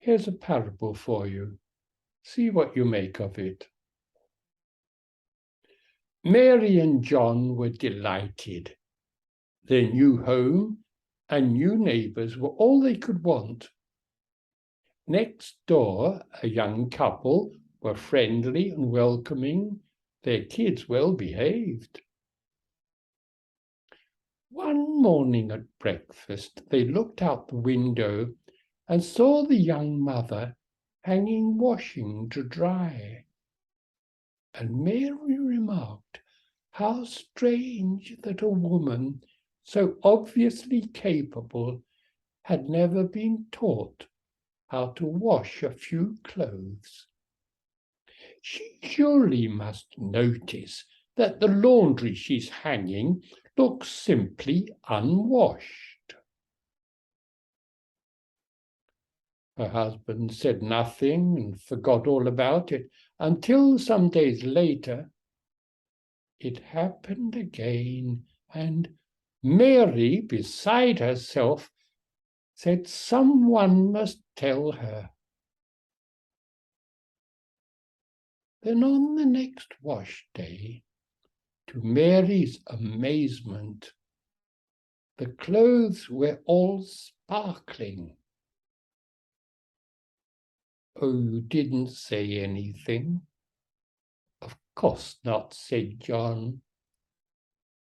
Here's a parable for you. See what you make of it. Mary and John were delighted. Their new home and new neighbours were all they could want. Next door, a young couple were friendly and welcoming, their kids well behaved. One morning at breakfast, they looked out the window and saw the young mother hanging washing to dry. And Mary remarked, how strange that a woman so obviously capable had never been taught how to wash a few clothes. She surely must notice that the laundry she's hanging looks simply unwashed. Her husband said nothing and forgot all about it until some days later it happened again, and Mary, beside herself, said someone must tell her. Then on the next wash day, to Mary's amazement, the clothes were all sparkling. Oh, you didn't say anything? Of course not, said John.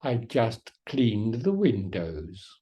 I just cleaned the windows.